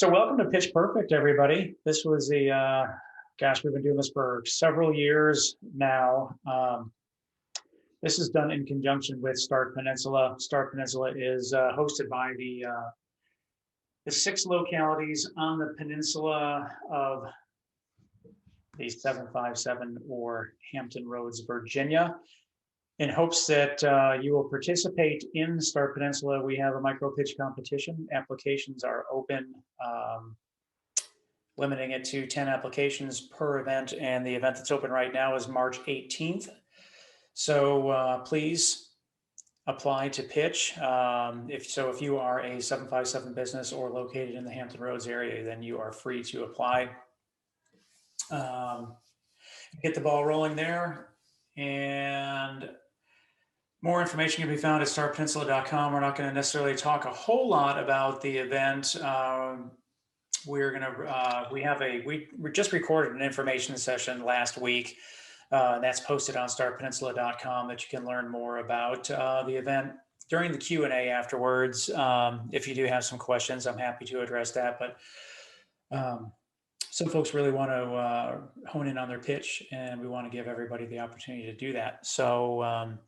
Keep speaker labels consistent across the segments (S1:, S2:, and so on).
S1: So welcome to Pitch Perfect, everybody. This was gosh, we've been doing this for several years now. This is done in conjunction with Start Peninsula. Start Peninsula is hosted by the 6 localities on the peninsula of the 757 or Hampton Roads, Virginia. In hopes that you will participate in Start Peninsula, we have a micro pitch competition. Applications are open, limiting it to 10 applications per event, and the event that's open right now is March 18th. So please apply to pitch. If you are a 757 business or located in the Hampton Roads area, then you are free to apply. Get the ball rolling there, and more information can be found at startpeninsula.com. We're not going to necessarily talk a whole lot about the event. We just recorded an information session last week. That's posted on startpeninsula.com that you can learn more about the event during the Q&A afterwards. If you do have some questions, I'm happy to address that. But some folks really want to hone in on their pitch, and we want to give everybody the opportunity to do that. So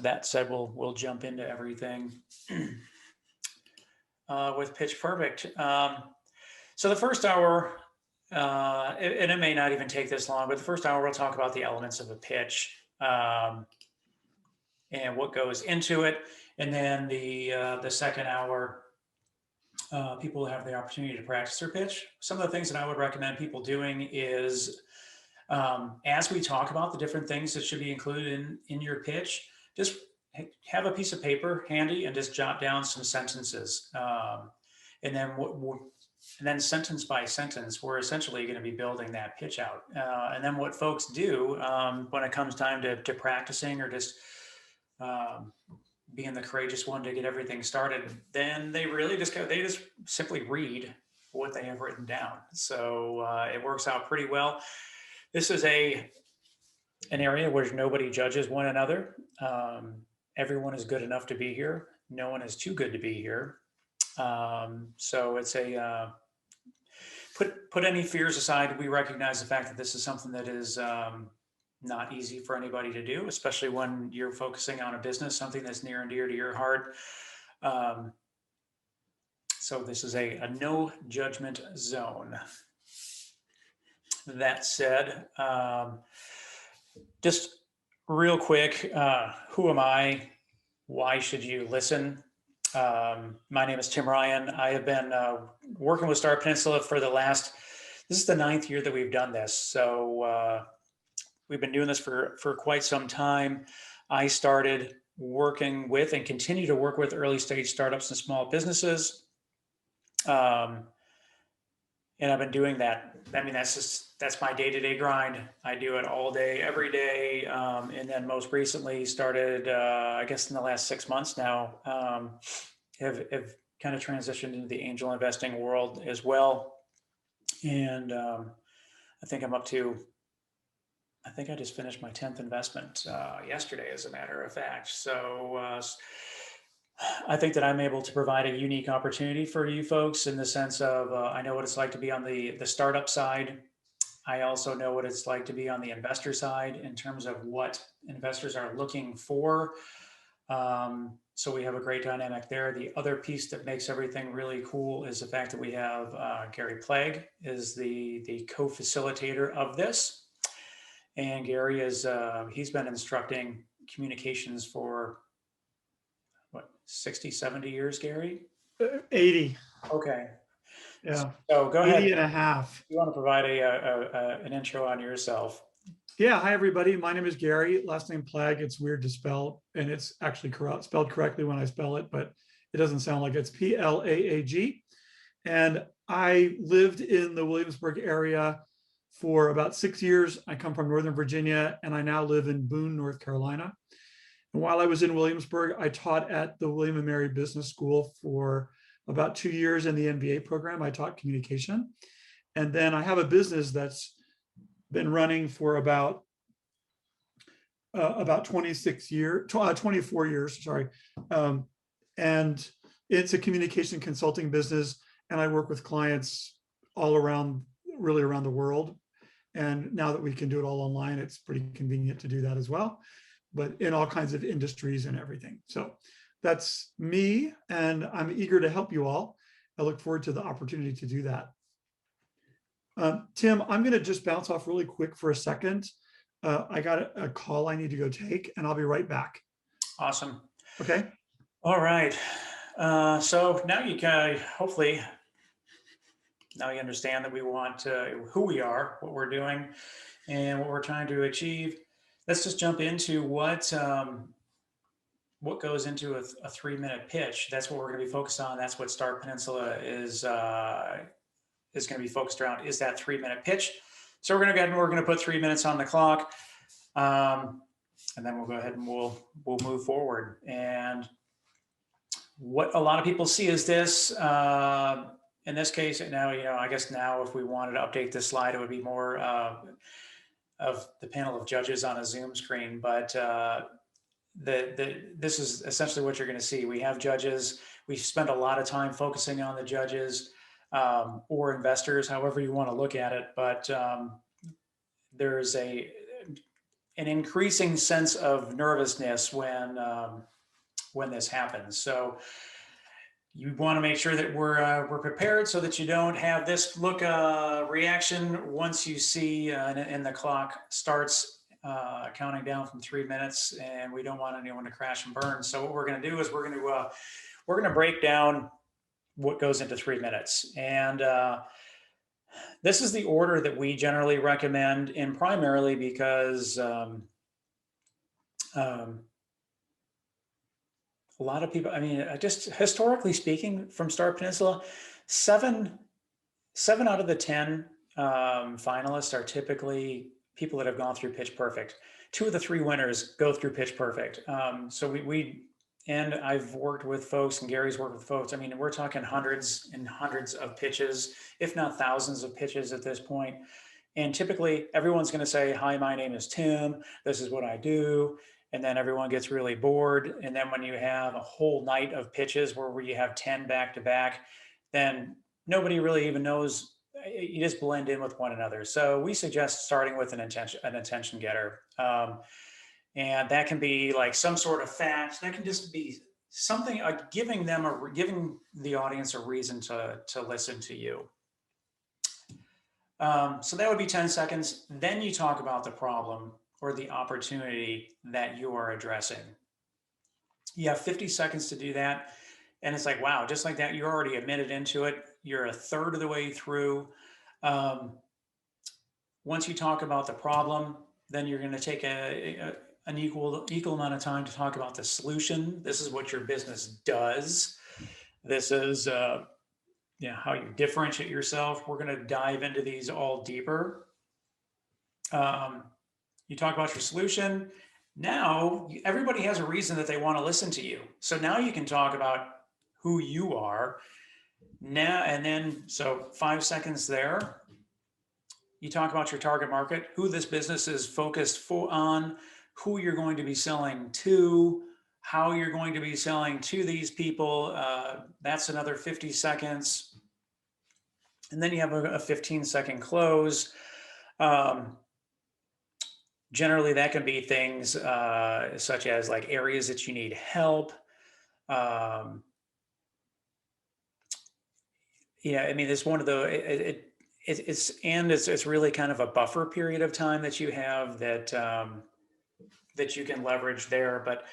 S1: that said, we'll jump into everything with Pitch Perfect. So the first hour, and it may not even take this long, but the first hour we'll talk about the elements of a pitch and what goes into it. And then the second hour, people will have the opportunity to practice their pitch. Some of the things that I would recommend people doing is, as we talk about the different things that should be included in your pitch, just have a piece of paper handy and just jot down some sentences. And then sentence by sentence, we're essentially going to be building that pitch out. And then what folks do when it comes time to practicing or just being the courageous one to get everything started, then they really just simply read what they have written down. So it works out pretty well. This is an area where nobody judges one another. Everyone is good enough to be here. No one is too good to be here. So it's put any fears aside. We recognize the fact that this is something that is not easy for anybody to do, especially when you're focusing on a business, something that's near and dear to your heart. So this is a no judgment zone. That said, just real quick, who am I? Why should you listen? My name is Tim Ryan. I have been working with Start Peninsula for this is the 9th year that we've done this. So we've been doing this for quite some time. I started working with and continue to work with early stage startups and small businesses. And I've been doing that. I mean, that's my day-to-day grind. I do it all day, every day. And then most recently started, I guess in the last 6 months now, have kind of transitioned into the angel investing world as well. And I think I just finished my 10th investment yesterday, as a matter of fact. So I think that I'm able to provide a unique opportunity for you folks in the sense of I know what it's like to be on the startup side. I also know what it's like to be on the investor side in terms of what investors are looking for. So we have a great dynamic there. The other piece that makes everything really cool is the fact that we have Gary Plaag is the co-facilitator of this. And Gary he's been instructing communications for 60, 70 years, Gary?
S2: 80.
S1: Okay.
S2: Yeah.
S1: So go ahead.
S2: 80 and a half.
S1: You want to provide an intro on yourself?
S2: Yeah. Hi, everybody. My name is Gary. Last name Plaag. It's weird to spell, and it's actually spelled correctly when I spell it, but it doesn't sound like it's Plaag. And I lived in the Williamsburg area for about 6 years. I come from Northern Virginia, and I now live in Boone, North Carolina. And while I was in Williamsburg, I taught at the William and Mary Business School for about 2 years in the MBA program. I taught communication. And then I have a business that's been running for about 24 years, sorry. And it's a communication consulting business. and I work with clients all around, really around the world. And now that we can do it all online, it's pretty convenient to do that as well, but in all kinds of industries and everything. So that's me, and I'm eager to help you all. I look forward to the opportunity to do that. Tim, I'm going to just bounce off really quick for a second. I got a call I need to go take, and I'll be right back.
S1: Awesome.
S2: Okay.
S1: All right. So now you can hopefully now you understand that we want who we are, what we're doing, and what we're trying to achieve. Let's just jump into what goes into a 3-minute pitch. That's what we're going to be focused on. That's what Start Peninsula is going to be focused around, is that 3-minute pitch. So we're going to go ahead and we're going to put 3 minutes on the clock, and then we'll go ahead and we'll move forward. And what a lot of people see is this. In this case, now, I guess now if we wanted to update this slide, it would be more of the panel of judges on a Zoom screen. But this is essentially what you're going to see. We have judges. We spend a lot of time focusing on the judges or investors, however you want to look at it. But there's an increasing sense of nervousness when this happens. So you want to make sure that we're prepared so that you don't have this look reaction once you see and the clock starts counting down from 3 minutes, and we don't want anyone to crash and burn. So what we're going to do is we're going to break down what goes into 3 minutes, and this is the order that we generally recommend, and primarily because a lot of people, I mean, just historically speaking, from Start Peninsula, seven out of the 10 finalists are typically people that have gone through Pitch Perfect. 2 of the 3 winners go through Pitch Perfect. So and I've worked with folks, and Gary's worked with folks. I mean, we're talking hundreds and hundreds of pitches, if not thousands of pitches at this point. And typically everyone's going to say, hi, my name is Tim. This is what I do. And then everyone gets really bored. And then when you have a whole night of pitches where you have 10 back to back, then nobody really even knows. You just blend in with one another. So we suggest starting with an attention getter. And that can be like some sort of fact. That can just be something giving the audience a reason to listen to you. So that would be 10 seconds. Then you talk about the problem or the opportunity that you are addressing. You have 50 seconds to do that. And it's like, wow, just like that, you're already a minute into it. You're a third of the way through. Once you talk about the problem, then you're going to take an equal amount of time to talk about the solution. This is what your business does. This is how you differentiate yourself. We're going to dive into these all deeper. You talk about your solution. Now everybody has a reason that they want to listen to you. So now you can talk about who you are now, and then so 5 seconds there. You talk about your target market, who this business is focused on, who you're going to be selling to, how you're going to be selling to these people. That's another 50 seconds. And then you have a 15-second close. Generally, that can be things such as like areas that you need help. I mean, it's one of the it's really kind of a buffer period of time that you have that that you can leverage there. But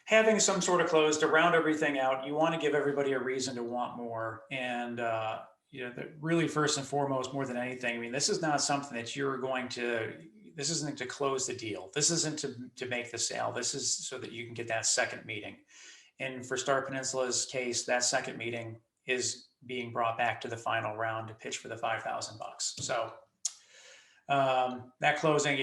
S1: having some sort of close to round everything out, you want to give everybody a reason to want more. And really, first and foremost, more than anything, I mean, this is not something that you're going to. This isn't to close the deal. This isn't to make the sale. This is so that you can get that second meeting. And for Start Peninsula's case, that second meeting is being brought back to the final round to pitch for the $5,000. So that closing,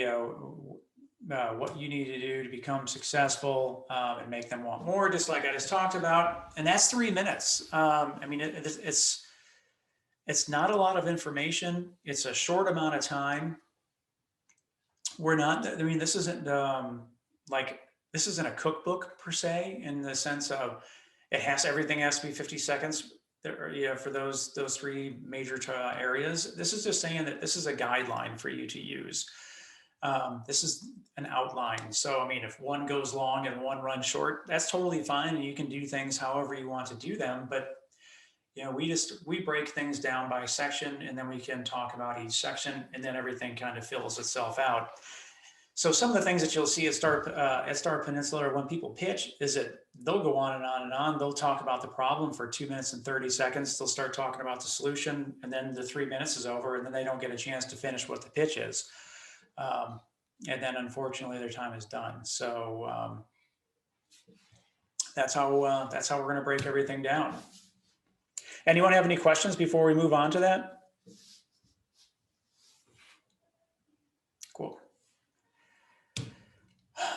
S1: what you need to do to become successful and make them want more, just like I just talked about. And that's 3 minutes. I mean, it's not a lot of information. It's a short amount of time. This isn't this isn't a cookbook per se, in the sense of everything has to be 50 seconds. there are, for those three major areas. This is just saying that this is a guideline for you to use. This is an outline. So, I mean, if one goes long and one runs short, that's totally fine. And you can do things however you want to do them. But, we break things down by section, and then we can talk about each section, and then everything kind of fills itself out. So some of the things that you'll see at Star Peninsula, or when people pitch, is that they'll go on and on and on. They'll talk about the problem for 2 minutes and 30 seconds. They'll start talking about the solution, and then the 3 minutes is over, and then they don't get a chance to finish what the pitch is. And then unfortunately their time is done. So that's how we're going to break everything down. Anyone have any questions before we move on to that? Cool.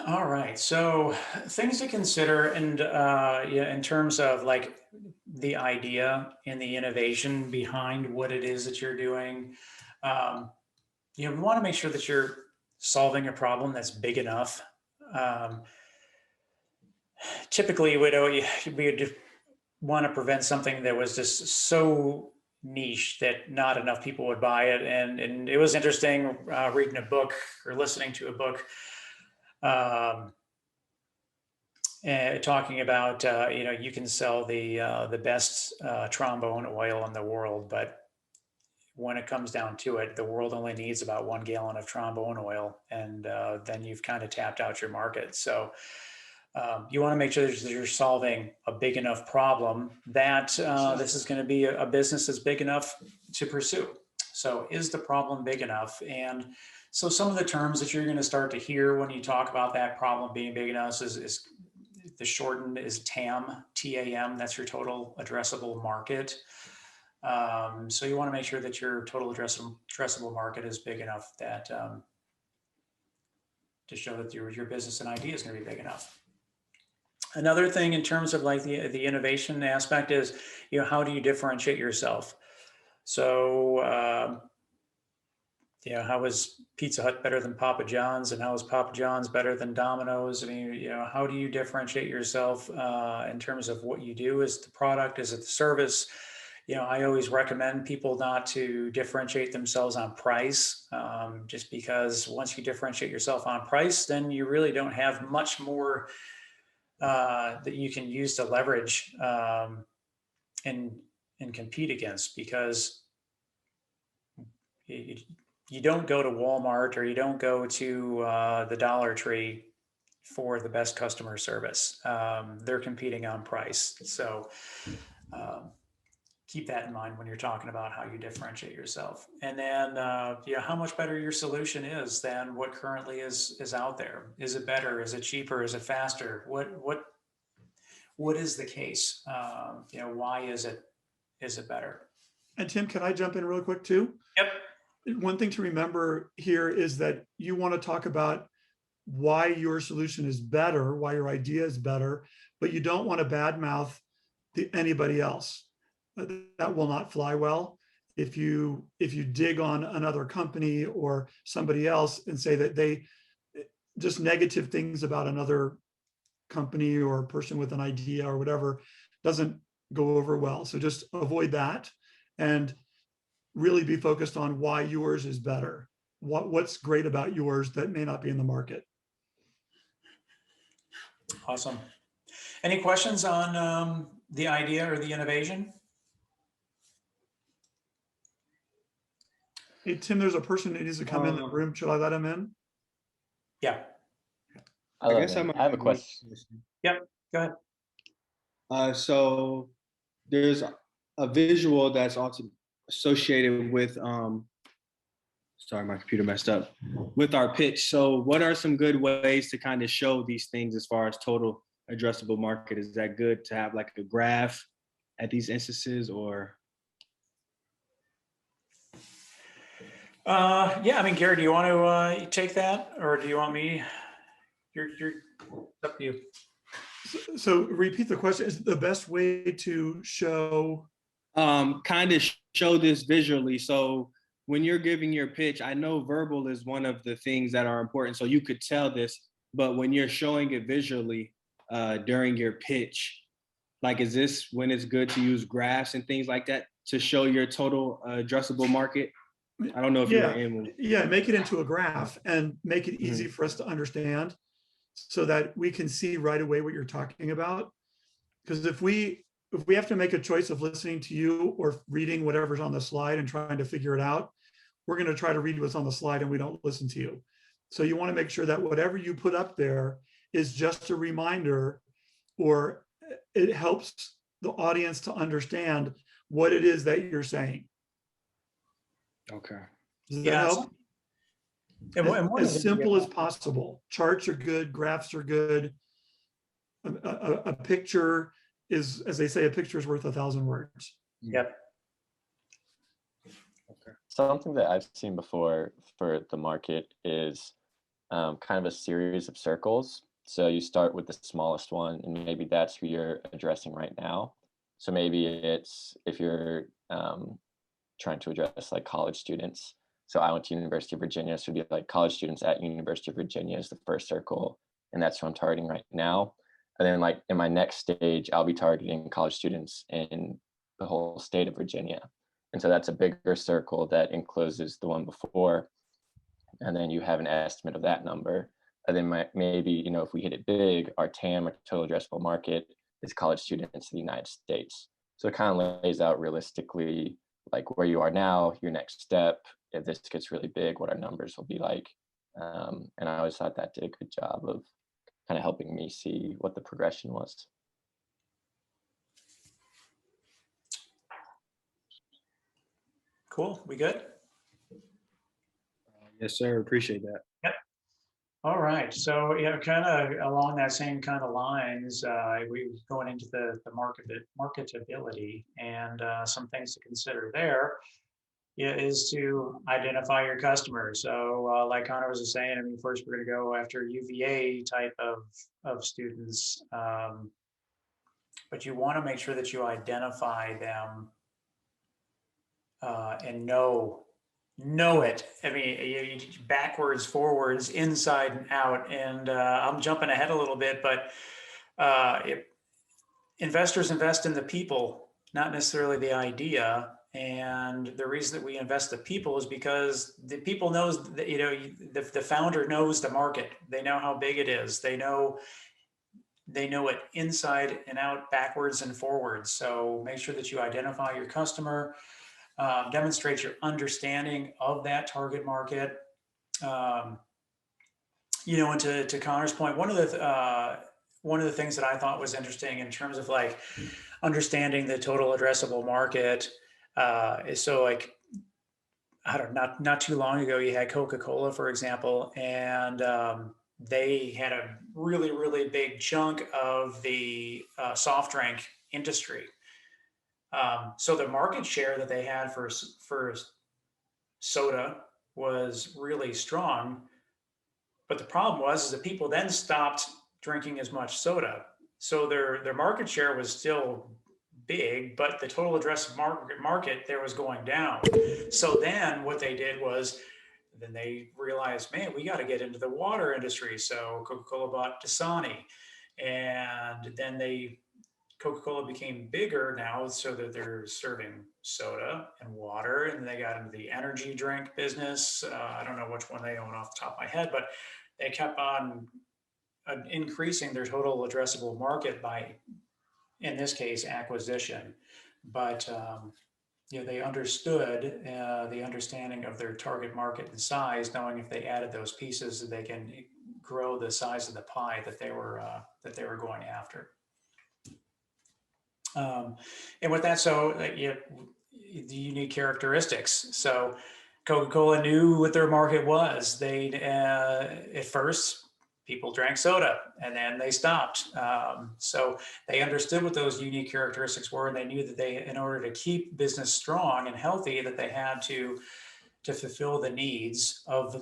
S1: All right, so things to consider, and in terms of like the idea and the innovation behind what it is that you're doing. We want to make sure that you're solving a problem that's big enough. Typically, we would want to prevent something that was just so niche that not enough people would buy it. And it was interesting reading a book or listening to a book talking about, you can sell the best trombone oil in the world, but when it comes down to it, the world only needs about 1 gallon of trombone oil, and then you've kind of tapped out your market. So you want to make sure that you're solving a big enough problem that this is going to be a business that's big enough to pursue. So is the problem big enough? And so some of the terms that you're going to start to hear when you talk about that problem being big enough is the shortened is TAM, T-A-M, that's your total addressable market. So you want to make sure that your total addressable market is big enough that to show that your business and idea is going to be big enough. Another thing in terms of like the innovation aspect is, how do you differentiate yourself? So, how is Pizza Hut better than Papa John's, and how is Papa John's better than Domino's? I mean, how do you differentiate yourself in terms of what you do? Is it the product? Is it the service? I always recommend people not to differentiate themselves on price, just because once you differentiate yourself on price, then you really don't have much more that you can use to leverage and compete against, because you don't go to Walmart or you don't go to the Dollar Tree for the best customer service. They're competing on price. So keep that in mind when you're talking about how you differentiate yourself. And then, how much better your solution is than what currently is out there. Is it better? Is it cheaper? Is it faster? What is the case? Why is it better?
S2: And Tim, can I jump in real quick too?
S1: Yep.
S2: One thing to remember here is that you want to talk about why your solution is better, why your idea is better, but you don't want to badmouth anybody else. That will not fly well. If you dig on another company or somebody else and say that they just negative things about another company or person with an idea or whatever, doesn't go over well. So just avoid that and really be focused on why yours is better. What's great about yours that may not be in the market.
S1: Awesome. Any questions on the idea or the innovation?
S2: Hey, Tim, there's a person that needs to come in the room. Should I let him in?
S1: Yeah.
S3: I have a question.
S1: Yep, go
S4: ahead. So there's a visual that's also associated with, sorry, my computer messed up, with our pitch. So what are some good ways to kind of show these things as far as total addressable market? Is that good to have like a graph at these instances, or?
S1: Yeah, I mean, Gary, do you want to take that, or do you want me? You're up to you.
S2: So repeat the question. Is the best way to show?
S4: Kind of show this visually. So when you're giving your pitch, I know verbal is one of the things that are important. So you could tell this, but when you're showing it visually during your pitch, like, is this when it's good to use graphs and things like that to show your total addressable market? I don't know if you're in.
S2: Yeah, make it into a graph and make it easy for us to understand so that we can see right away what you're talking about. Because if we have to make a choice of listening to you or reading whatever's on the slide and trying to figure it out, we're going to try to read what's on the slide and we don't listen to you. So you want to make sure that whatever you put up there is just a reminder, or it helps the audience to understand what it is that you're saying.
S4: Okay.
S2: Does that help? As simple as possible. Charts are good, graphs are good. A picture is, as they say, a picture is worth 1,000 words.
S1: Yep.
S3: Okay. Something that I've seen before for the market is kind of a series of circles. So you start with the smallest one, and maybe that's who you're addressing right now. So maybe it's if you're trying to address like college students. So I went to University of Virginia, so it'd be like college students at University of Virginia is the first circle, and that's who I'm targeting right now. And then like in my next stage, I'll be targeting college students in the whole state of Virginia. And so that's a bigger circle that encloses the one before. And then you have an estimate of that number. And then maybe, you know, if we hit it big, our TAM, or total addressable market, is college students in the United States. So it kind of lays out realistically, like where you are now, your next step, if this gets really big, what our numbers will be like. And I always thought that did a good job of kind of helping me see what the progression was.
S1: Cool, we good?
S4: Yes, sir, appreciate that.
S1: Yep. All right, so yeah, kind of along that same kind of lines, we going into the marketability, and some things to consider there is to identify your customers. So like Connor was just saying, I mean, first we're going to go after UVA type of students, but you want to make sure that you identify them and know it. I mean, you backwards, forwards, inside and out. And I'm jumping ahead a little bit, but investors invest in the people, not necessarily the idea. And the reason that we invest the people is because the people knows that, you know, the founder knows the market. They know how big it is. They know it inside and out, backwards and forwards. So make sure that you identify your customer, demonstrate your understanding of that target market. You know, and to Connor's point, one of the things that I thought was interesting in terms of like understanding the total addressable market is, so like, I don't know, not too long ago, you had Coca-Cola, for example, and they had a really, really big chunk of the soft drink industry. So the market share that they had for soda was really strong. But the problem was is that people then stopped drinking as much soda. So their market share was still big, but the total addressable market there was going down. So then what they did was, then they realized, man, we got to get into the water industry. So Coca-Cola bought Dasani, and then Coca-Cola became bigger now, so that they're serving soda and water, and they got into the energy drink business. I don't know which one they own off the top of my head, but they kept on increasing their total addressable market by, in this case, acquisition. But you know, they understood the understanding of their target market and size, knowing if they added those pieces, they can grow the size of the pie that they were going after. And with that, so the unique characteristics. So Coca-Cola knew what their market was. They at first people drank soda, and then they stopped. So they understood what those unique characteristics were, and they knew that they, in order to keep business strong and healthy, that they had to fulfill the needs of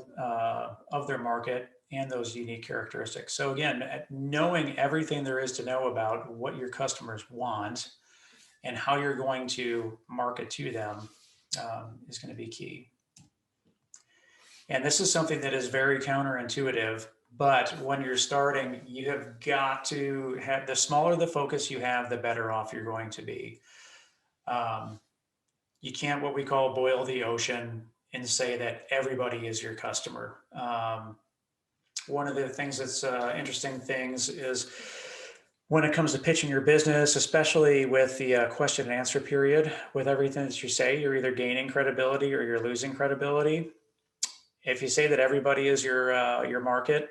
S1: their market and those unique characteristics. So again, knowing everything there is to know about what your customers want and how you're going to market to them is going to be key. And this is something that is very counterintuitive But when you're starting, you have got to have, the smaller the focus you have, the better off you're going to be. You can't, what we call, boil the ocean and say that everybody is your customer. One of the things that's interesting things is when it comes to pitching your business, especially with the question and answer period, with everything that you say, you're either gaining credibility or you're losing credibility. If you say that everybody is your market,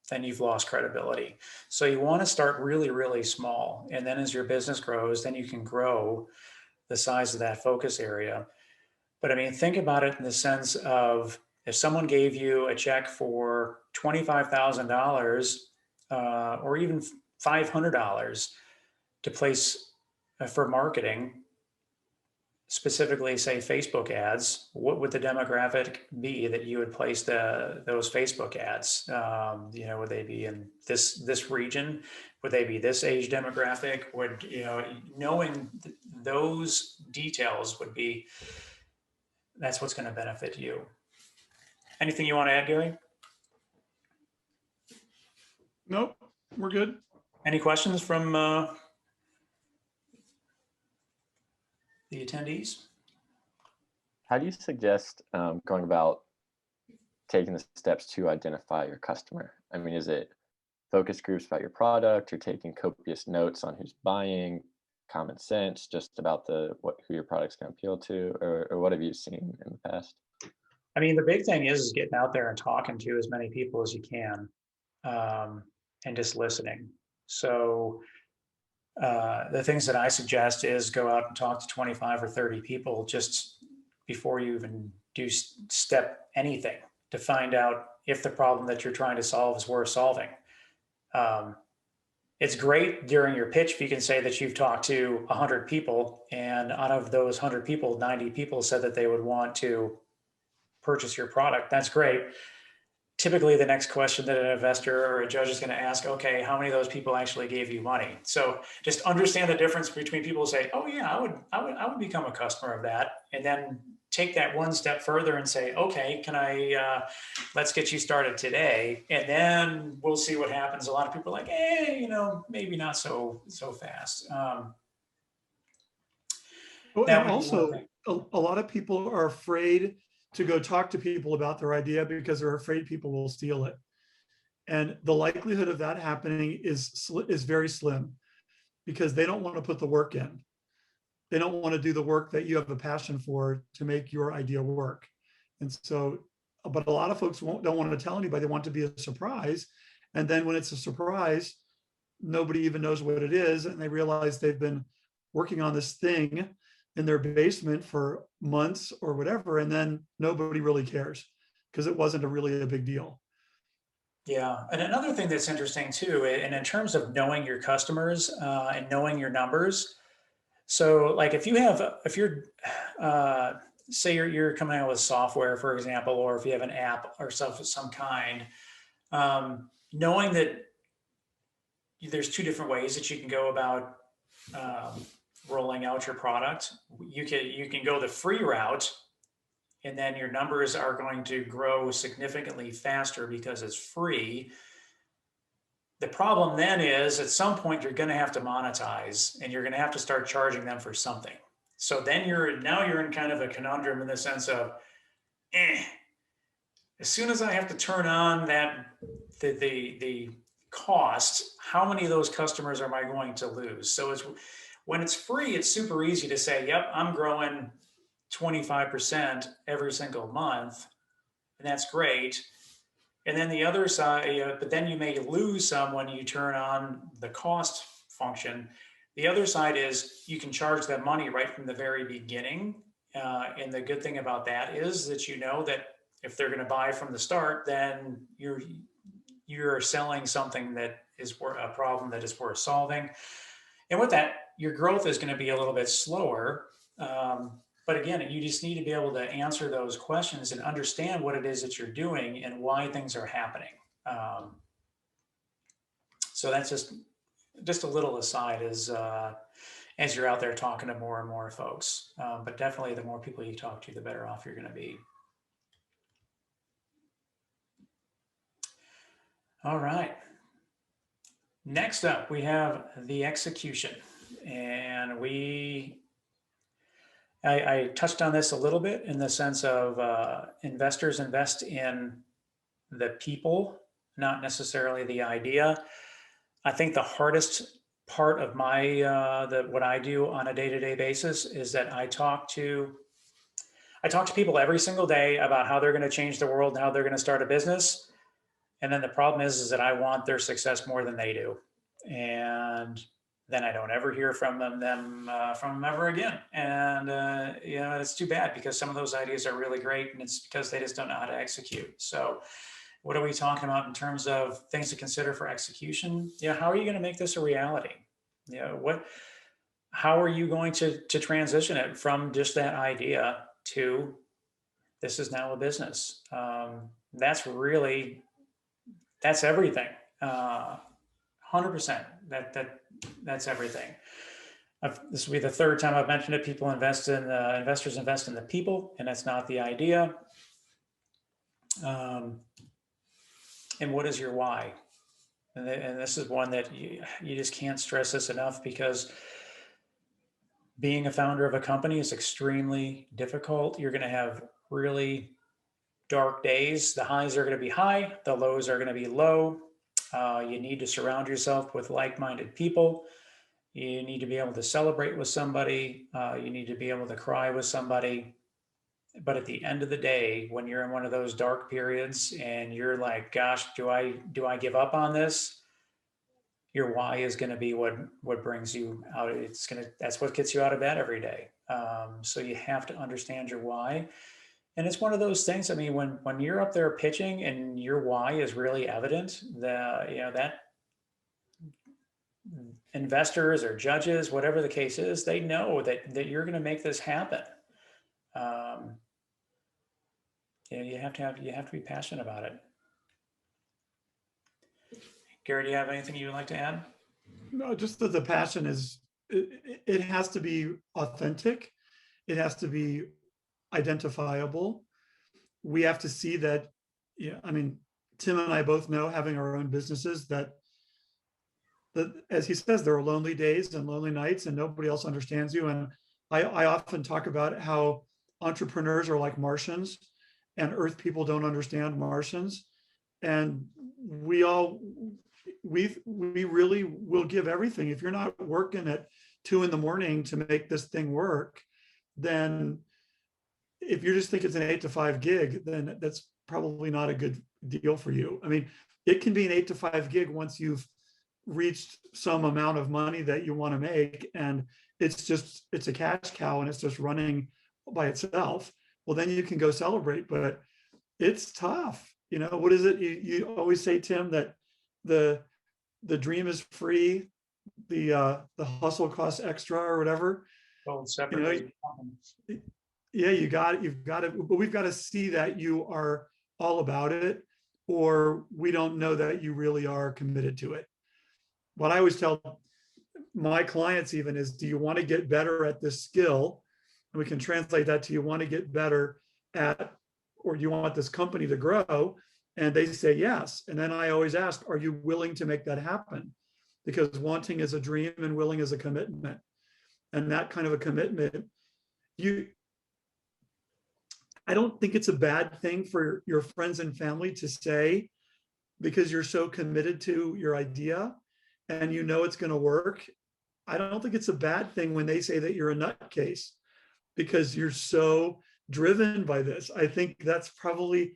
S1: then you've lost credibility. So you want to start really, really small. And then as your business grows, then you can grow the size of that focus area. But I mean, think about it in the sense of if someone gave you a check for $25,000 or even $500 to place for marketing, specifically say Facebook ads, what would the demographic be that you would place those Facebook ads? Would they be in this region? Would they be this age demographic? Would, knowing those details that's what's going to benefit you. Anything you want to add, Gary?
S2: Nope, we're good.
S1: Any questions from the attendees?
S3: How do you suggest going about taking the steps to identify your customer? I mean, is it focus groups about your product, or taking copious notes on who's buying, common sense just about who your product's going to appeal to, or what have you seen in the past?
S1: I mean, the big thing is getting out there and talking to as many people as you can, and just listening. So the things that I suggest is go out and talk to 25 or 30 people just before you even do step anything, to find out if the problem that you're trying to solve is worth solving. It's great during your pitch if you can say that you've talked to 100 people, and out of those 100 people, 90 people said that they would want to purchase your product. That's great. Typically, the next question that an investor or a judge is going to ask, okay, how many of those people actually gave you money? So just understand the difference between people who say, oh yeah, I would become a customer of that, and then take that one step further and say, okay, let's get you started today, and then we'll see what happens. A lot of people are like, maybe not so fast.
S2: And also, a lot of people are afraid to go talk to people about their idea because they're afraid people will steal it. And the likelihood of that happening is very slim, because they don't want to put the work in. They don't want to do the work that you have a passion for to make your idea work. And so, but a lot of folks don't want to tell anybody. They want it to be a surprise. And then when it's a surprise, nobody even knows what it is. And they realize they've been working on this thing in their basement for months or whatever, and then nobody really cares because it wasn't really a big deal.
S1: Yeah, and another thing that's interesting too, and in terms of knowing your customers and knowing your numbers. So, like, if you're say you're coming out with software, for example, or if you have an app or some kind, knowing that there's two different ways that you can go about rolling out your product. You can go the free route, and then your numbers are going to grow significantly faster because it's free. The problem then is at some point you're going to have to monetize, and you're going to have to start charging them for something. So then you're in kind of a conundrum in the sense of, as soon as I have to turn on the cost, how many of those customers am I going to lose? So when it's free, it's super easy to say, yep, I'm growing 25% every single month, and that's great. And then the other side, but then you may lose some when you turn on the cost function. The other side is you can charge them money right from the very beginning. And the good thing about that is that you know that if they're going to buy from the start, then you're selling something that is a problem that is worth solving. And with that, your growth is going to be a little bit slower. But again, you just need to be able to answer those questions and understand what it is that you're doing and why things are happening. So that's just a little aside as you're out there talking to more and more folks. But definitely the more people you talk to, the better off you're going to be. All right. Next up, we have the execution. And I touched on this a little bit in the sense of investors invest in the people, not necessarily the idea. I think the hardest part of what I do on a day-to-day basis is that I talk to people every single day about how they're going to change the world and how they're going to start a business. And then the problem is that I want their success more than they do. And then I don't ever hear from them ever again. And, it's too bad because some of those ideas are really great and it's because they just don't know how to execute. So what are we talking about in terms of things to consider for execution? How are you going to make this a reality? How are you going to transition it from just that idea to this is now a business? That's everything. 100%. That's everything. This will be the third time I've mentioned it. Investors invest in the people, and that's not the idea. And what is your why? And this is one that you just can't stress this enough, because being a founder of a company is extremely difficult. You're going to have really dark days. The highs are going to be high, the lows are going to be low. You need to surround yourself with like-minded people. You need to be able to celebrate with somebody. You need to be able to cry with somebody. But at the end of the day, when you're in one of those dark periods and you're like, gosh, do I give up on this? Your why is going to be what brings you out. That's what gets you out of bed every day. So you have to understand your why. And it's one of those things. I mean, when you're up there pitching and your why is really evident, that investors or judges, whatever the case is, they know that you're going to make this happen. You have to be passionate about it. Gary, do you have anything you would like to add?
S2: No, just that the passion it has to be authentic. It has to be identifiable. We have to see that, I mean, Tim and I both know, having our own businesses, that as he says, there are lonely days and lonely nights and nobody else understands you. And I often talk about how entrepreneurs are like Martians and Earth people don't understand Martians. And we really will give everything. If you're not working at 2 a.m. to make this thing work, then if you just think it's an 8 to 5 gig, then that's probably not a good deal for you. I mean, it can be an 8 to 5 gig once you've reached some amount of money that you want to make, and it's a cash cow and it's just running by itself. Well, then you can go celebrate, but it's tough. What is it? You always say, Tim, that the dream is free, the hustle costs extra, or whatever.
S1: Well, separately.
S2: You've got to, but we've got to see that you are all about it, or we don't know that you really are committed to it. What I always tell my clients even is, do you want to get better at this skill? And we can translate that to, you want to get better at, or do you want this company to grow? And they say yes. And then I always ask, are you willing to make that happen? Because wanting is a dream and willing is a commitment. And that kind of a commitment, I don't think it's a bad thing for your friends and family to say, because you're so committed to your idea and it's going to work. I don't think it's a bad thing when they say that you're a nutcase because you're so driven by this. I think that's probably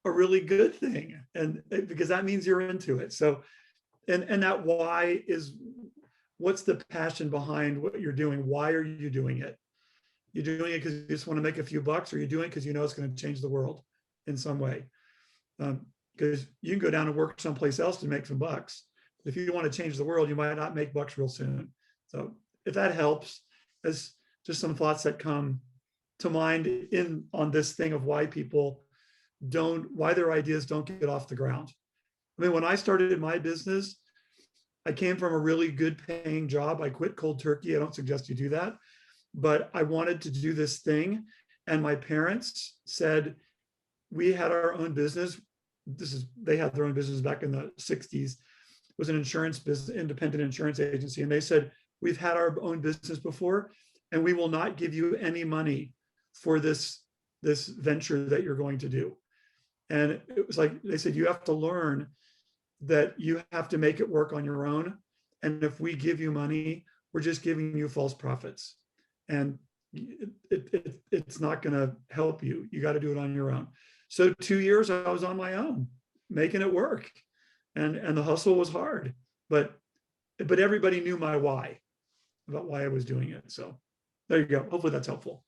S2: a really good thing, and because that means you're into it. So, and that why is, what's the passion behind what you're doing? Why are you doing it? You're doing it because you just want to make a few bucks, or you're doing it because it's going to change the world in some way. Because you can go down and work someplace else to make some bucks. If you want to change the world, you might not make bucks real soon. So if that helps, as just some thoughts that come to mind on this thing of why their ideas don't get off the ground. I mean, when I started my business, I came from a really good paying job. I quit cold turkey. I don't suggest you do that, but I wanted to do this thing. And my parents said, we had our own business. they had their own business back in the 60s. It was an insurance business, independent insurance agency. And they said, we've had our own business before, and we will not give you any money for this venture that you're going to do. And it was like, they said, you have to learn that you have to make it work on your own. And if we give you money, we're just giving you false profits. And it's not going to help you. You got to do it on your own. So 2 years I was on my own, making it work. And the hustle was hard, but everybody knew my why, about why I was doing it. So there you go. Hopefully that's helpful.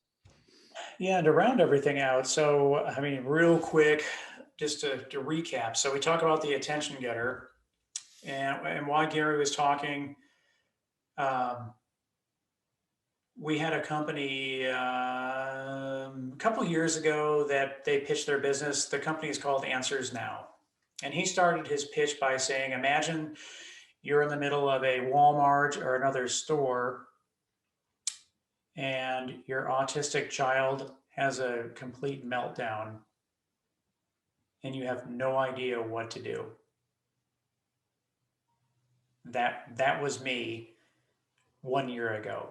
S1: Yeah, and to round everything out, so I mean, real quick, just to recap. So we talk about the attention getter, and while Gary was talking, we had a company a couple years ago that they pitched their business. The company is called Answers Now. And he started his pitch by saying, imagine you're in the middle of a Walmart or another store, and your autistic child has a complete meltdown, and you have no idea what to do. That was me 1 year ago.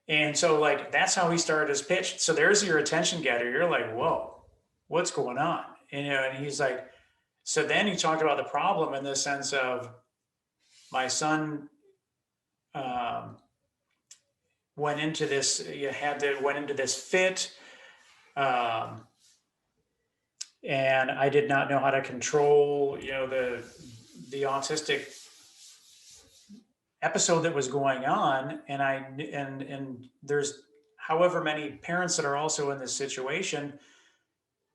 S1: And so like, that's how he started his pitch. So there's your attention getter. You're like, whoa, what's going on? And, and he's like, so then he talked about the problem in the sense of my son went into this fit. And I did not know how to control, the autistic episode that was going on. And there's however many parents that are also in this situation.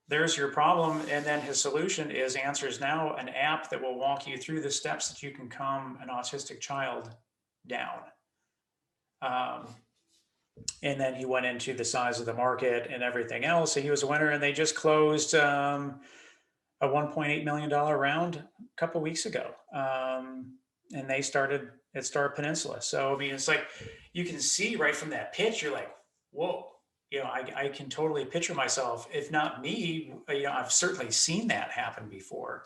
S1: There's your problem. And then his solution is Answers Now, an app that will walk you through the steps that you can calm an autistic child down. And then he went into the size of the market and everything else. So he was a winner, and they just closed a $1.8 million round a couple of weeks ago. And they started at Peninsula. So, I mean, it's like, you can see right from that pitch, you're like, whoa, I can totally picture myself, if not me, I've certainly seen that happen before.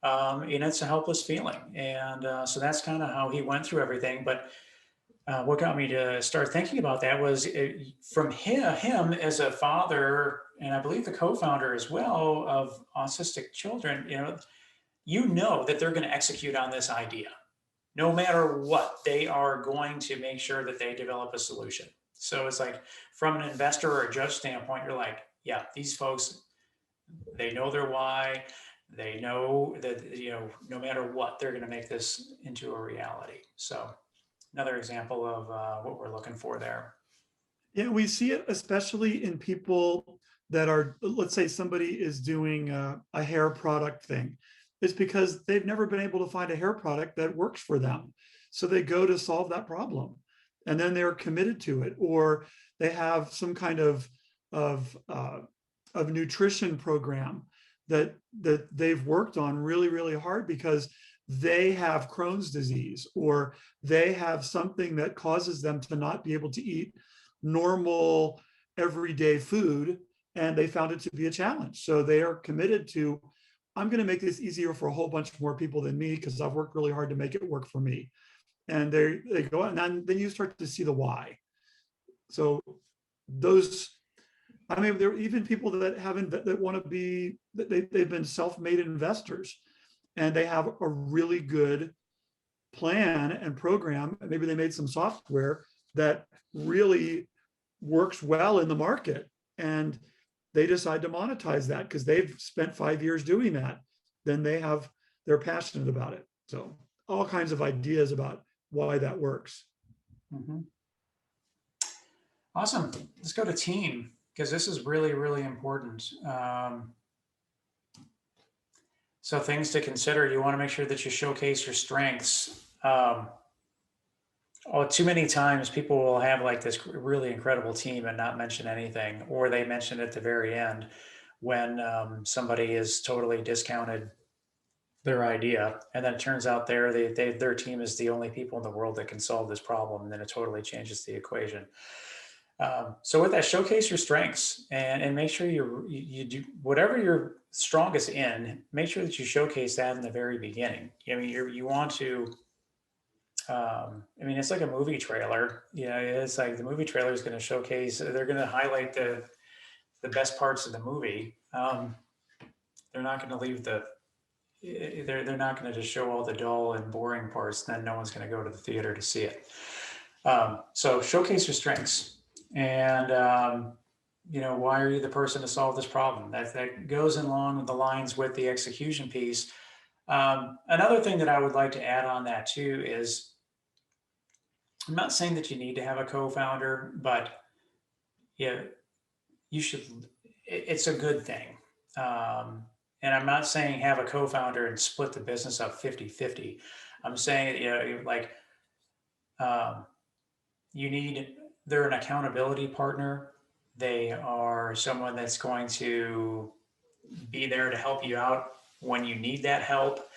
S1: And it's a helpless feeling. And so that's kind of how he went through everything. But what got me to start thinking about that was from him as a father, and I believe the co-founder as well of autistic children, you know that they're going to execute on this idea. No matter what, they are going to make sure that they develop a solution. So it's like, from an investor or a judge standpoint, you're like, yeah, these folks, they know their why. They know that, no matter what, they're going to make this into a reality. So another example of what we're looking for there.
S2: Yeah, we see it especially in people that are, let's say somebody is doing a hair product thing. It's because they've never been able to find a hair product that works for them. So they go to solve that problem, and then they're committed to it, or they have some kind of nutrition program that they've worked on really, really hard because they have Crohn's disease, or they have something that causes them to not be able to eat normal everyday food, and they found it to be a challenge. So they are committed to, I'm going to make this easier for a whole bunch more people than me because I've worked really hard to make it work for me. And they go, and then you start to see the why. So those, I mean, there are even people that want to be, they've been self-made investors, and they have a really good plan and program. Maybe they made some software that really works well in the market, and they decide to monetize that because they've spent 5 years doing that. Then they're passionate about it. So all kinds of ideas about why that works.
S1: Mm-hmm. Awesome. Let's go to team, because this is really, really important. So things to consider: you want to make sure that you showcase your strengths. Too many times people will have like this really incredible team and not mention anything, or they mention it at the very end when somebody is totally discounted their idea, and then it turns out their team is the only people in the world that can solve this problem, and then it totally changes the equation. So with that, showcase your strengths and make sure you do whatever you're strongest in. Make sure that you showcase that in the very beginning. I mean, you want to. I mean, it's like a movie trailer. It's like the movie trailer is going to showcase. They're going to highlight the best parts of the movie. They're not going to leave they're not going to just show all the dull and boring parts. Then no one's going to go to the theater to see it. So showcase your strengths, and why are you the person to solve this problem? That goes along the lines with the execution piece. Another thing that I would like to add on that too is, I'm not saying that you need to have a co-founder, but yeah, you should. It's a good thing. And I'm not saying have a co-founder and split the business up 50-50. I'm saying, they're an accountability partner. They are someone that's going to be there to help you out when you need that help.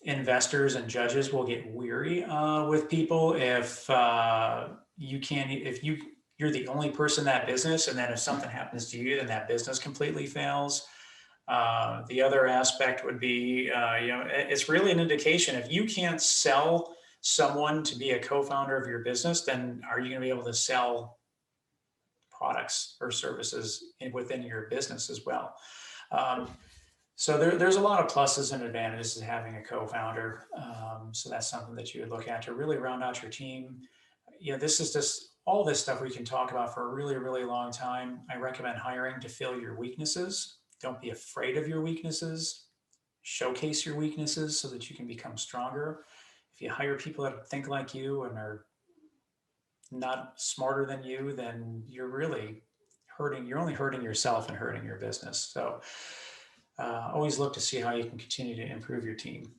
S1: Investors and judges will get weary with people if you're the only person in that business, and then if something happens to you, then that business completely fails. The other aspect would be, it's really an indication. If you can't sell someone to be a co-founder of your business, then are you going to be able to sell products or services within your business as well? So there's a lot of pluses and advantages to having a co-founder. So that's something that you would look at to really round out your team. This is just all this stuff we can talk about for a really, really long time. I recommend hiring to fill your weaknesses. Don't be afraid of your weaknesses. Showcase your weaknesses so that you can become stronger. If you hire people that think like you and are not smarter than you, then you're really hurting. You're only hurting yourself and hurting your business. So always look to see how you can continue to improve your team.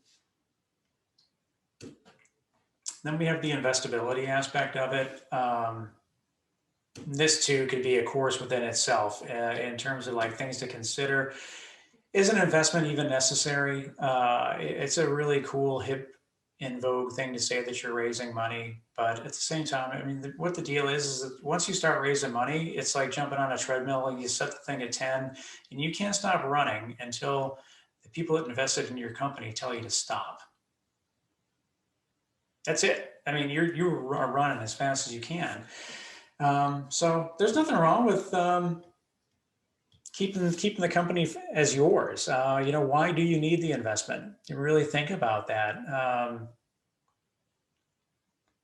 S1: Then we have the investability aspect of it. This too could be a course within itself in terms of like things to consider. Is an investment even necessary? It's a really cool, hip, in vogue thing to say that you're raising money, but at the same time, I mean, what the deal is that once you start raising money, it's like jumping on a treadmill and you set the thing at 10, and you can't stop running until the people that invested in your company tell you to stop. That's it. I mean, you are running as fast as you can. So there's nothing wrong with keeping the company as yours. Why do you need the investment? You really think about that.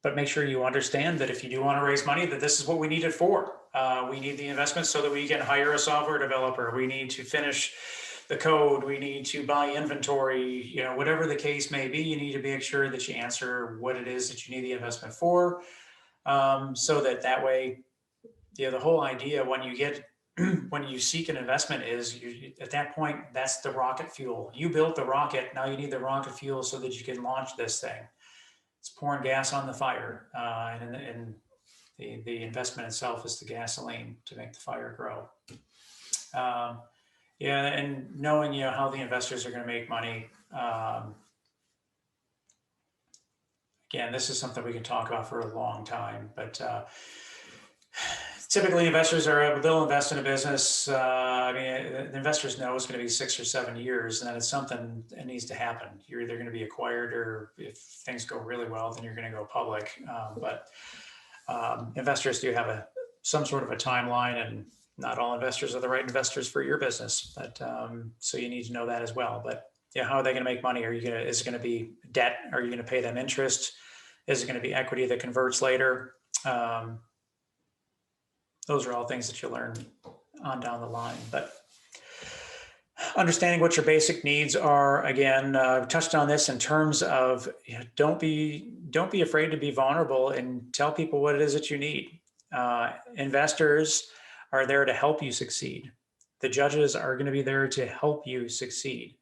S1: But make sure you understand that if you do want to raise money, that this is what we need it for. We need the investment so that we can hire a software developer. We need to finish the code. We need to buy inventory. Whatever the case may be, you need to make sure that you answer what it is that you need the investment for, so that way, the whole idea when you seek an investment is at that point, that's the rocket fuel. You built the rocket. Now you need the rocket fuel so that you can launch this thing. It's pouring gas on the fire, and the investment itself is the gasoline to make the fire grow. And knowing how the investors are going to make money. Again, this is something we can talk about for a long time, but typically investors they'll invest in a business. The investors know it's going to be 6 or 7 years, and then it's something that needs to happen. You're either going to be acquired, or if things go really well, then you're going to go public. But investors do have some sort of a timeline, and not all investors are the right investors for your business. But so you need to know that as well. But how are they going to make money? Is it going to be debt? Are you going to pay them interest? Is it going to be equity that converts later? Those are all things that you learn on down the line. But understanding what your basic needs are, again, I've touched on this in terms of don't be afraid to be vulnerable and tell people what it is that you need. Investors are there to help you succeed. The judges are going to be there to help you succeed.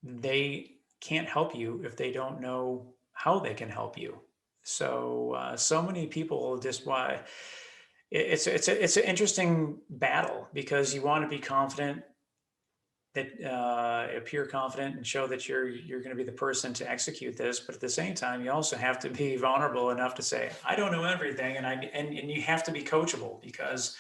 S1: They can't help you if they don't know how they can help you. So so many people just why it's an interesting battle, because you want to be confident appear confident and show that you're going to be the person to execute this. But at the same time, you also have to be vulnerable enough to say, I don't know everything. And you have to be coachable, because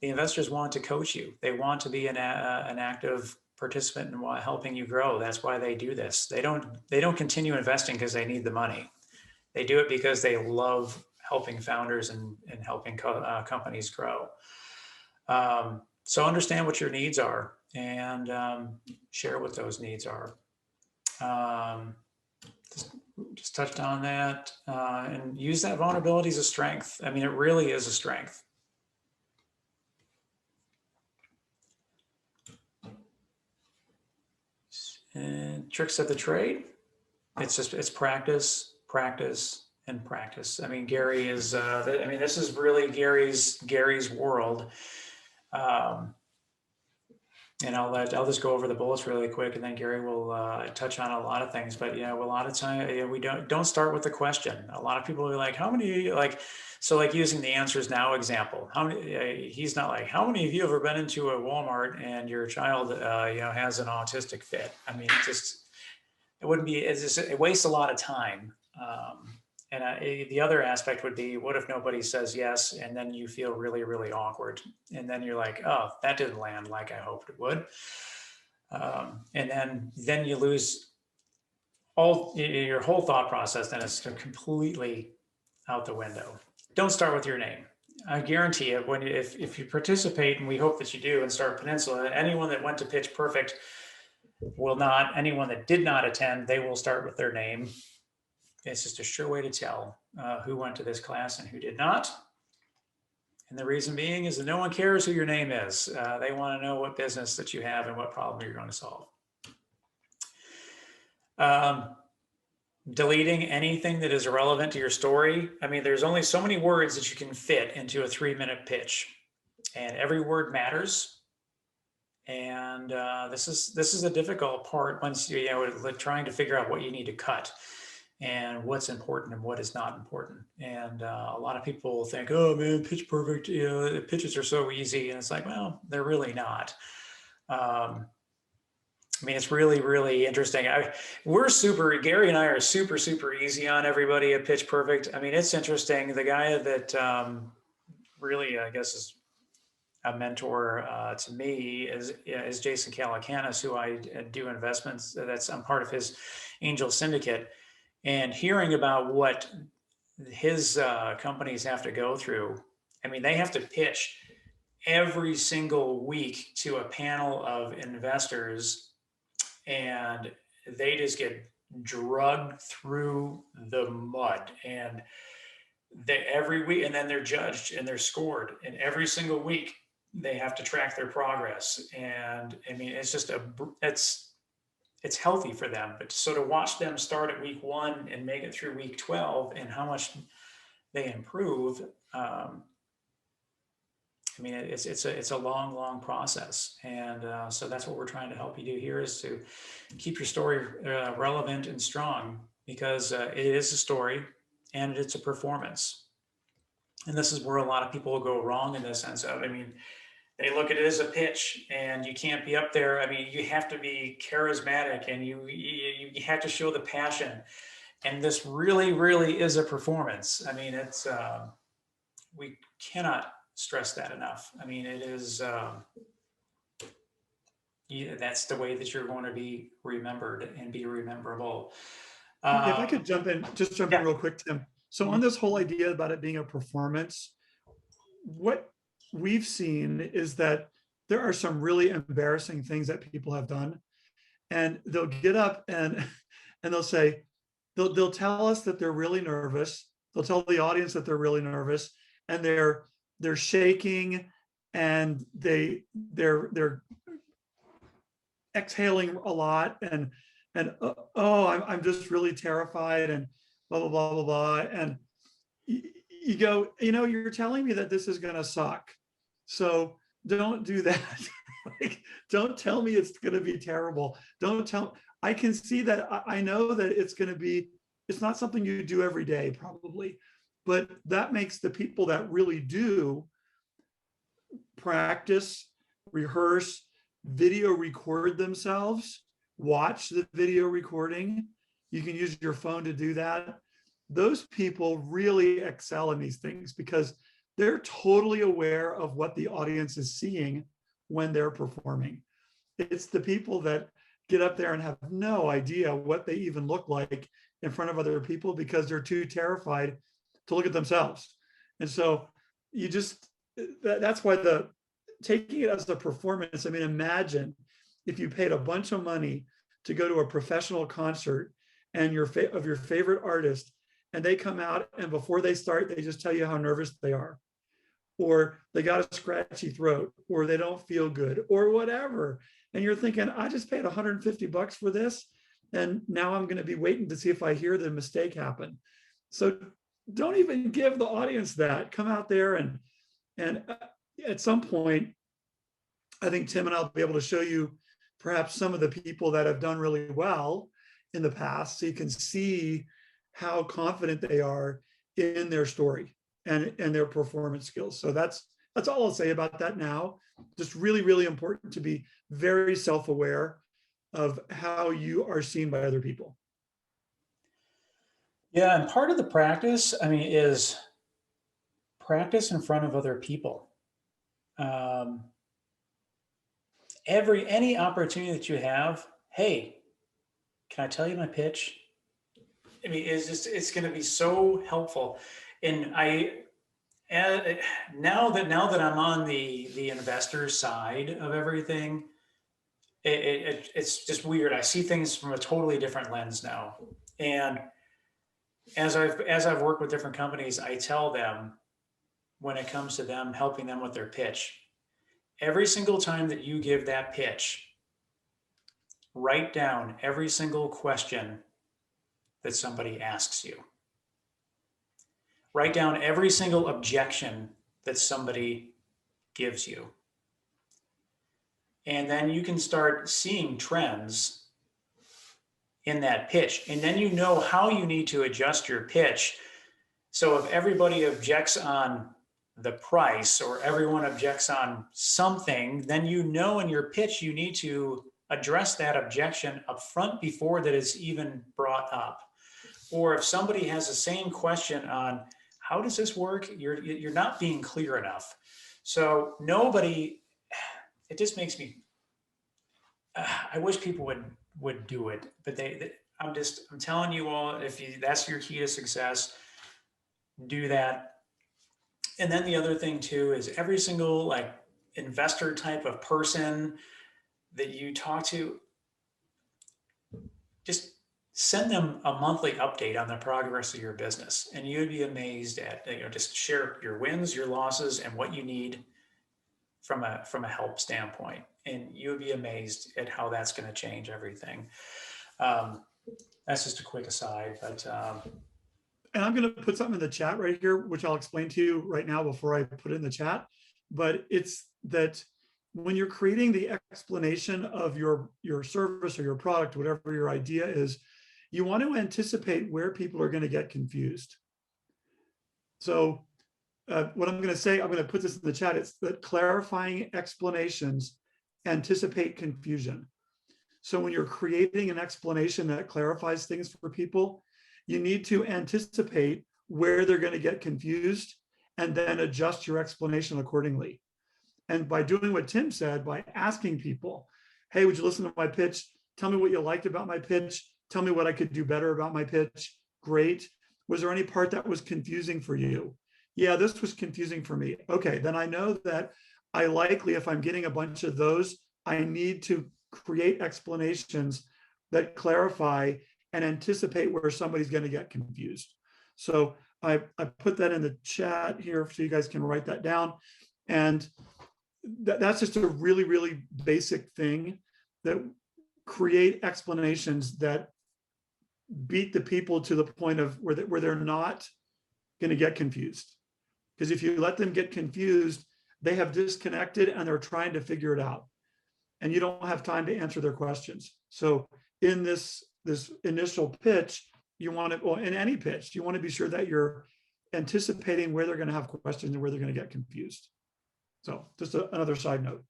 S1: the investors want to coach you. They want to be an active participant in helping you grow. That's why they do this. They don't continue investing because they need the money. They do it because they love helping founders and helping companies grow. So understand what your needs are, and share what those needs are. Just touched on that, and use that vulnerability as a strength. I mean, it really is a strength. And tricks of the trade. It's practice, practice, and practice. I mean, Gary is, this is really Gary's world. And I'll just go over the bullets really quick, and then Gary will touch on a lot of things. But a lot of time we don't start with the question. A lot of people are like, how many, like using the answers now example. How many? He's not like, how many of you have ever been into a Walmart and your child has an autistic fit? I mean, it wouldn't be. It wastes a lot of time. And the other aspect would be, what if nobody says yes, and then you feel really, really awkward, and then you're like, oh, that didn't land like I hoped it would, and then you lose your whole thought process. Then it's completely out the window. Don't start with your name. I guarantee you, if you participate, and we hope that you do, and start Peninsula, anyone that went to Pitch Perfect will not. Anyone that did not attend, they will start with their name. It's just a sure way to tell who went to this class and who did not. And the reason being is that no one cares who your name is. They want to know what business that you have and what problem you're going to solve. Deleting anything that is irrelevant to your story. I mean, there's only so many words that you can fit into a 3-minute pitch, and every word matters. And this is a difficult part once trying to figure out what you need to cut, and what's important and what is not important. And a lot of people think, oh man, Pitch Perfect, pitches are so easy. And it's like, well, they're really not. I mean, it's really, really interesting. Gary and I are super, super easy on everybody at Pitch Perfect. I mean, it's interesting. The guy that really, I guess, is a mentor to me is Jason Calacanis, who I do investments. I'm part of his angel syndicate. And hearing about what his companies have to go through, I mean, they have to pitch every single week to a panel of investors, and they just get drugged through the mud. And every week, and then they're judged and they're scored. And every single week, they have to track their progress. And I mean, it's just it's healthy for them. But so to watch them start at week 1 and make it through week 12 and how much they improve, I mean, it's a long, long process. And so that's what we're trying to help you do here, is to keep your story relevant and strong, because it is a story and it's a performance. And this is where a lot of people will go wrong in the sense of, I mean, they look at it as a pitch, and you can't be up there. I mean, you have to be charismatic, and you have to show the passion. And this really, really is a performance. I mean, it's we cannot stress that enough. I mean, it is that's the way that you're going to be remembered and be rememberable.
S2: If I could jump in real quick, Tim. So on this whole idea about it being a performance, what we've seen is that there are some really embarrassing things that people have done, and they'll get up and they'll say, they'll tell us that they're really nervous. They'll tell the audience that they're really nervous, and they're shaking, and they're exhaling a lot, and I'm just really terrified, and blah blah blah blah blah. And you go, you're telling me that this is going to suck, so don't do that. Like, don't tell me it's going to be terrible. I can see that. I know that it's not something you do every day probably, but that makes the people that really do practice, rehearse, video record themselves, watch the video recording. You can use your phone to do that. Those people really excel in these things because they're totally aware of what the audience is seeing when they're performing. It's the people that get up there and have no idea what they even look like in front of other people because they're too terrified to look at themselves. And so you just, that's why taking it as a performance, I mean, imagine if you paid a bunch of money to go to a professional concert and of your favorite artist, and they come out and before they start, they just tell you how nervous they are, or they got a scratchy throat, or they don't feel good, or whatever. And you're thinking, I just paid $150 for this, and now I'm going to be waiting to see if I hear the mistake happen. So don't even give the audience that. Come out there and at some point, I think Tim and I'll be able to show you perhaps some of the people that have done really well in the past, so you can see how confident they are in their story and their performance skills. So that's all I'll say about that now. Just really, really important to be very self-aware of how you are seen by other people.
S1: Yeah, and part of the practice, I mean, is practice in front of other people. Any opportunity that you have, hey, can I tell you my pitch? I mean, it's going to be so helpful. And now that I'm on the investor side of everything, it's just weird. I see things from a totally different lens now. And as I've worked with different companies, I tell them when it comes to them helping them with their pitch, every single time that you give that pitch, write down every single question that somebody asks you. Write down every single objection that somebody gives you. And then you can start seeing trends in that pitch. And then you know how you need to adjust your pitch. So if everybody objects on the price or everyone objects on something, then you know in your pitch you need to address that objection up front before that is even brought up. Or if somebody has the same question on how does this work, you're not being clear enough. So it just makes me, I wish people would do it, but I'm telling you all, that's your key to success, do that. And then the other thing too is every single like investor type of person that you talk to, just send them a monthly update on the progress of your business. And you'd be amazed at, just share your wins, your losses, and what you need from a help standpoint. And you would be amazed at how that's going to change everything. That's just a quick aside, but
S2: and I'm going to put something in the chat right here, which I'll explain to you right now before I put it in the chat. But it's that when you're creating the explanation of your service or your product, whatever your idea is, you want to anticipate where people are going to get confused. So what I'm going to say, I'm going to put this in the chat, it's that clarifying explanations anticipate confusion. So when you're creating an explanation that clarifies things for people, you need to anticipate where they're going to get confused and then adjust your explanation accordingly. And by doing what Tim said, by asking people, hey, would you listen to my pitch? Tell me what you liked about my pitch. Tell me what I could do better about my pitch. Great. Was there any part that was confusing for you? Yeah, this was confusing for me. Okay, then I know that I likely, if I'm getting a bunch of those, I need to create explanations that clarify and anticipate where somebody's going to get confused. So I put that in the chat here so you guys can write that down. And that's just a really, really basic thing, that create explanations that beat the people to the point of where they're not going to get confused. Because if you let them get confused, they have disconnected and they're trying to figure it out. And you don't have time to answer their questions. So in this initial pitch, you want to, well, in any pitch, you want to be sure that you're anticipating where they're going to have questions and where they're going to get confused. So just another side note.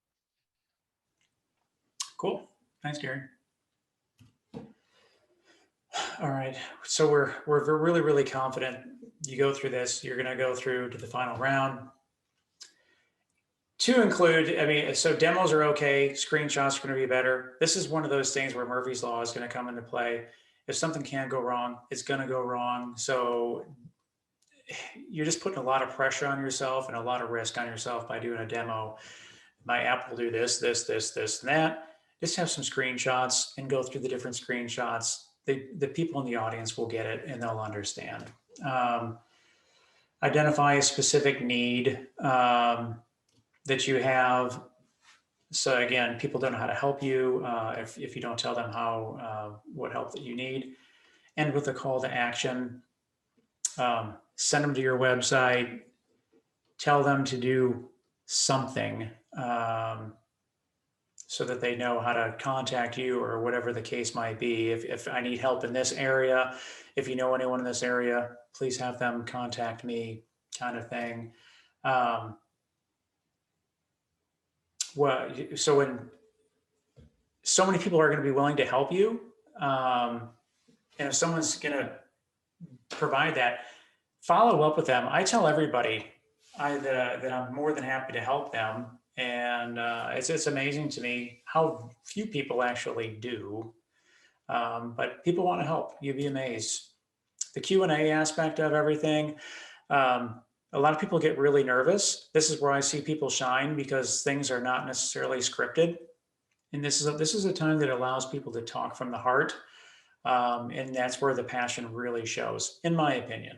S1: Cool. Thanks, Gary. All right. So we're really, really confident you go through this. You're going to go through to the final round. To include, I mean, so demos are okay. Screenshots are going to be better. This is one of those things where Murphy's Law is going to come into play. If something can go wrong, it's going to go wrong. So you're just putting a lot of pressure on yourself and a lot of risk on yourself by doing a demo. My app will do this, and that. Just have some screenshots and go through the different screenshots. The people in the audience will get it and they'll understand. Identify a specific need that you have. So again, people don't know how to help you if you don't tell them how what help that you need. And with a call to action, send them to your website, tell them to do something so that they know how to contact you or whatever the case might be. If I need help in this area, if you know anyone in this area, please have them contact me, kind of thing. Well, so when so many people are going to be willing to help you, and if someone's going to provide that, follow up with them. I tell everybody that I'm more than happy to help them, and it's amazing to me how few people actually do. But people want to help. You'd be amazed. The Q&A aspect of everything. A lot of people get really nervous. This is where I see people shine because things are not necessarily scripted. And this is a time that allows people to talk from the heart. And that's where the passion really shows, in my opinion.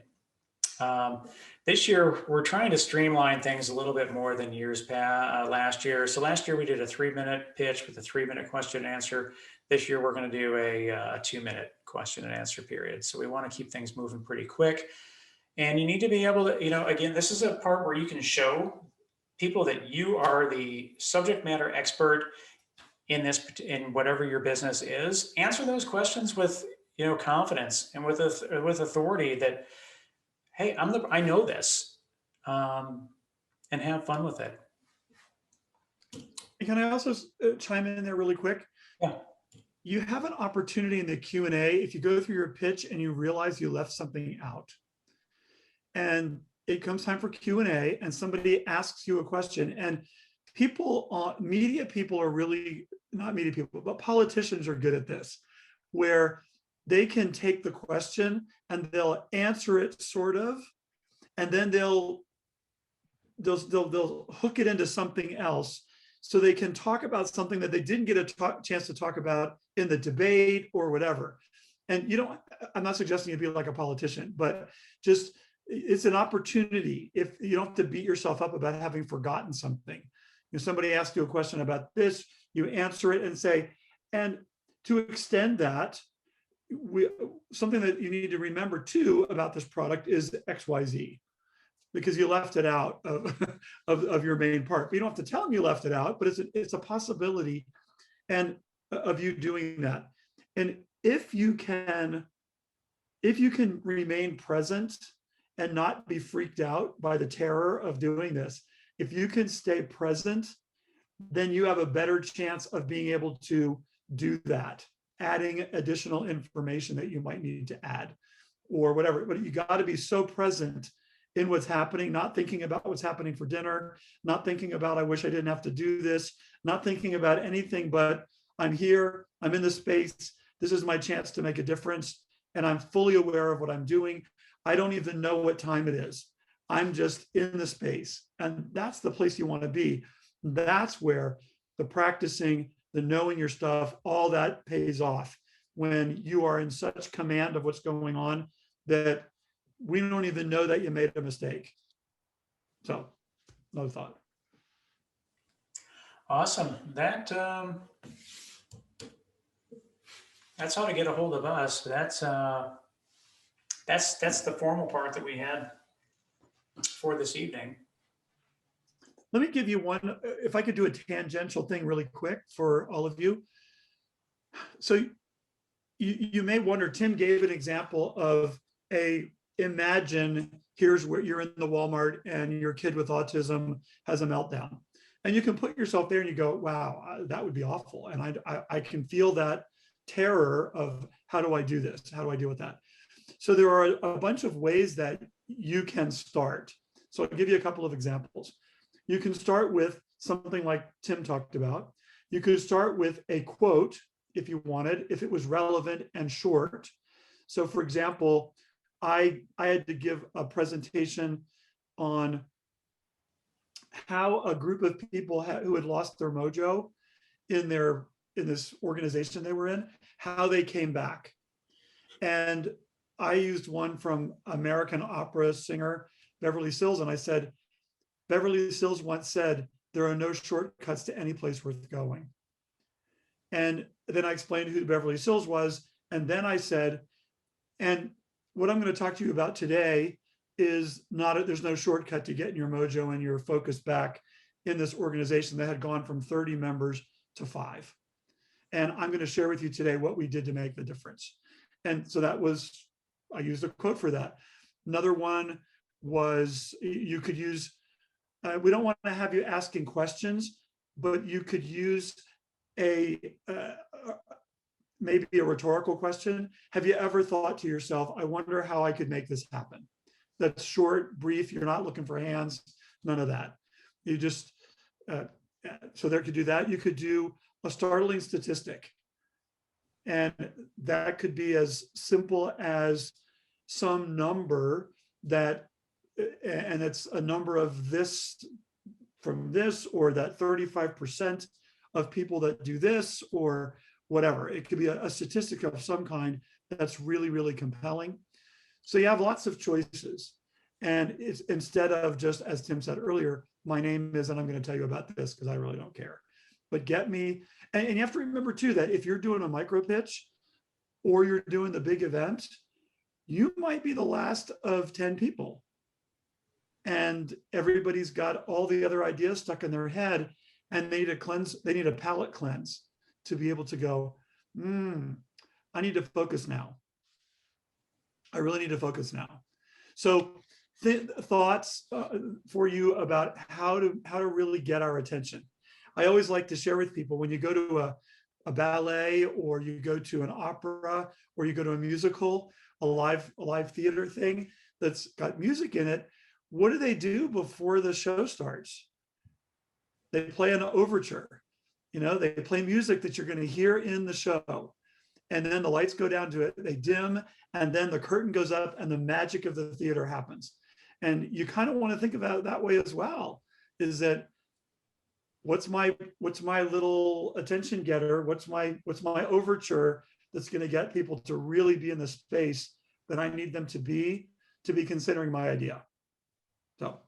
S1: This year, we're trying to streamline things a little bit more than last year. So last year we did a 3-minute pitch with a 3-minute question and answer. This year, we're going to do a 2-minute question and answer period. So we want to keep things moving pretty quick. And you need to be able to, again, this is a part where you can show people that you are the subject matter expert in whatever your business is. Answer those questions with, confidence and with authority that, hey, I know this, and have fun with it.
S2: Can I also chime in there really quick?
S1: Yeah.
S2: You have an opportunity in the Q&A if you go through your pitch and you realize you left something out. And it comes time for Q&A and somebody asks you a question, and media people are really, not media people, but politicians are good at this, where they can take the question and they'll answer it sort of, and then they'll hook it into something else so they can talk about something that they didn't get a chance to talk about in the debate or whatever. And I'm not suggesting you be like a politician, but just, it's an opportunity. If you don't have to beat yourself up about having forgotten something. If somebody asks you a question about this, you answer it and say, and to extend that, something that you need to remember too about this product is XYZ, because you left it out of your main part. But you don't have to tell them you left it out, but it's a possibility and of you doing that. And if you can remain present and not be freaked out by the terror of doing this, if you can stay present, then you have a better chance of being able to do that, adding additional information that you might need to add or whatever. But you got to be so present in what's happening, not thinking about what's happening for dinner, not thinking about, I wish I didn't have to do this, not thinking about anything, but I'm here, I'm in the space, this is my chance to make a difference, and I'm fully aware of what I'm doing. I don't even know what time it is. I'm just in the space. And that's the place you want to be. That's where the practicing, the knowing your stuff, all that pays off when you are in such command of what's going on that we don't even know that you made a mistake. So, no thought.
S1: Awesome. That's how to get a hold of us. That's the formal part that we had for this evening.
S2: Let me give you one, if I could do a tangential thing really quick for all of you. So you may wonder, Tim gave an example of imagine here's where you're in the Walmart and your kid with autism has a meltdown. And you can put yourself there and you go, wow, that would be awful. And I can feel that terror of how do I do this? How do I deal with that? So there are a bunch of ways that you can start. So I'll give you a couple of examples. You can start with something like Tim talked about. You could start with a quote if you wanted, if it was relevant and short. So for example, I had to give a presentation on how a group of people who had lost their mojo in this organization they were in, how they came back. And I used one from American opera singer Beverly Sills, and I said, Beverly Sills once said, there are no shortcuts to any place worth going. And then I explained who Beverly Sills was. And then I said, and what I'm going to talk to you about today is there's no shortcut to getting your mojo and your focus back in this organization that had gone from 30 members to 5. And I'm going to share with you today what we did to make the difference. And so I used a quote for that. Another one was, you could use, we don't want to have you asking questions, but you could use maybe a rhetorical question. Have you ever thought to yourself, I wonder how I could make this happen? That's short, brief, you're not looking for hands, none of that. You just, so there could do that. You could do a startling statistic. And that could be as simple as some number that, and it's a number of this from this, or that 35% of people that do this, or whatever. It could be a statistic of some kind that's really, really compelling. So you have lots of choices. And it's instead of just, as Tim said earlier, my name is, and I'm going to tell you about this because I really don't care. But get me, and you have to remember too, that if you're doing a micro pitch or you're doing the big event, you might be the last of 10 people. And everybody's got all the other ideas stuck in their head, and they need a cleanse, they need a palate cleanse to be able to go, I need to focus now. I really need to focus now. So thoughts for you about how to really get our attention. I always like to share with people, when you go to a ballet, or you go to an opera, or you go to a musical, a live theater thing that's got music in it, what do they do before the show starts? They play an overture. They play music that you're going to hear in the show. And then the lights go down to it, they dim, and then the curtain goes up and the magic of the theater happens. And you kind of want to think about it that way as well, is that what's my little attention getter? What's my overture that's going to get people to really be in the space that I need them to be considering my idea. So